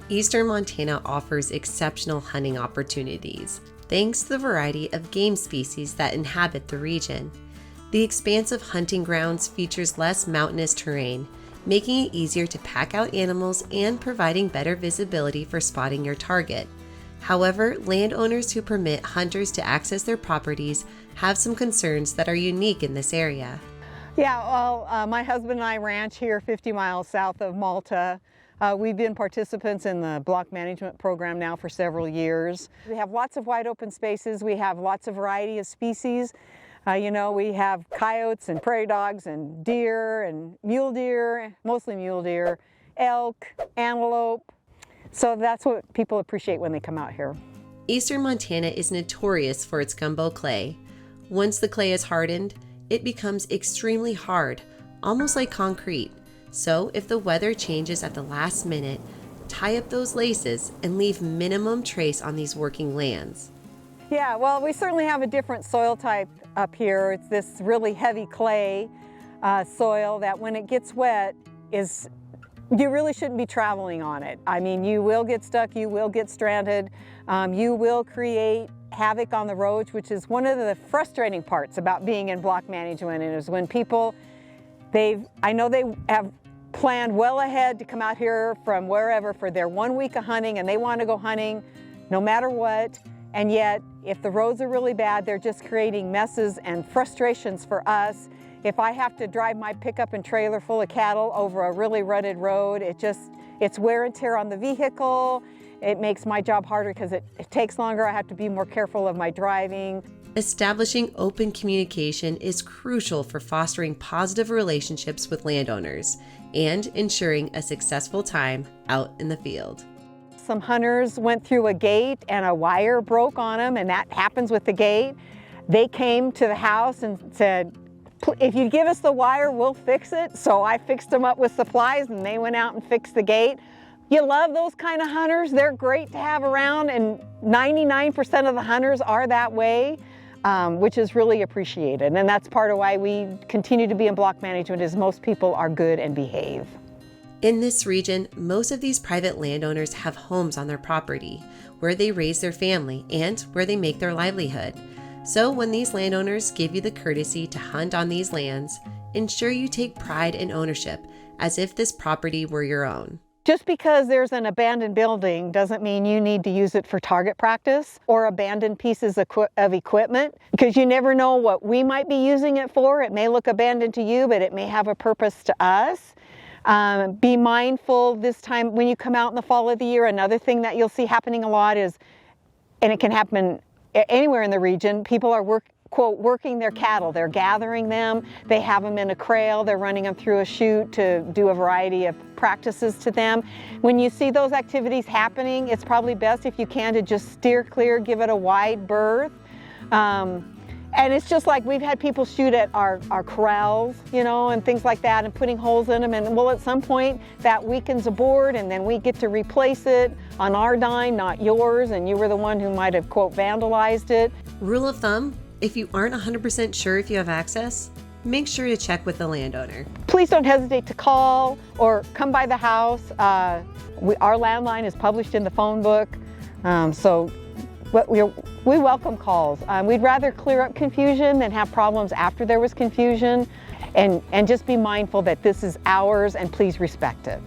Eastern Montana offers exceptional hunting opportunities, thanks to the variety of game species that inhabit the region. The expansive hunting grounds features less mountainous terrain, making it easier to pack out animals and providing better visibility for spotting your target. However, landowners who permit hunters to access their properties have some concerns that are unique in this area. Yeah, well, my husband and I ranch here 50 miles south of Malta. We've been participants in the block management program now for several years. We have lots of wide open spaces. We have lots of variety of species. We have coyotes and prairie dogs and deer and mule deer, mostly mule deer, elk, antelope. So that's what people appreciate when they come out here. Eastern Montana is notorious for its gumbo clay. Once the clay is hardened, it becomes extremely hard, almost like concrete. So if the weather changes at the last minute, tie up those laces and leave minimum trace on these working lands. Yeah, well, we certainly have a different soil type up here. It's this really heavy clay soil that when it gets wet you really shouldn't be traveling on it. I mean, you will get stuck, you will get stranded, you will create havoc on the roads, which is one of the frustrating parts about being in block management, and is when people, I know they have planned well ahead to come out here from wherever for their 1 week of hunting, and they want to go hunting no matter what, and yet if the roads are really bad, they're just creating messes and frustrations for us. If I have to drive my pickup and trailer full of cattle over a really rutted road, it's wear and tear on the vehicle. It makes my job harder because it takes longer. I have to be more careful of my driving. Establishing open communication is crucial for fostering positive relationships with landowners and ensuring a successful time out in the field. Some hunters went through a gate and a wire broke on them, and that happens with the gate. They came to the house and said, "If you give us the wire, we'll fix it." So I fixed them up with supplies, and they went out and fixed the gate. You love those kind of hunters. They're great to have around, and 99% of the hunters are that way, which is really appreciated. And that's part of why we continue to be in block management, is most people are good and behave. In this region, most of these private landowners have homes on their property where they raise their family and where they make their livelihood. So when these landowners give you the courtesy to hunt on these lands, ensure you take pride in ownership as if this property were your own. Just because there's an abandoned building doesn't mean you need to use it for target practice or abandoned pieces of equipment, because you never know what we might be using it for. It may look abandoned to you, but it may have a purpose to us. Be mindful this time when you come out in the fall of the year. Another thing that you'll see happening a lot is, and it can happen anywhere in the region, people are working their cattle. They're gathering them, they have them in a krail, they're running them through a chute to do a variety of practices to them. When you see those activities happening, it's probably best, if you can, to just steer clear, give it a wide berth. And it's just like we've had people shoot at our corrals, and things like that, and putting holes in them. And well, at some point that weakens a board, and then we get to replace it on our dime, not yours, and you were the one who might have, quote, vandalized it. Rule of thumb, if you aren't 100% sure if you have access, make sure to check with the landowner. Please don't hesitate to call or come by the house. Our landline is published in the phone book, so we welcome calls. We'd rather clear up confusion than have problems after there was confusion, and just be mindful that this is ours, and please respect it.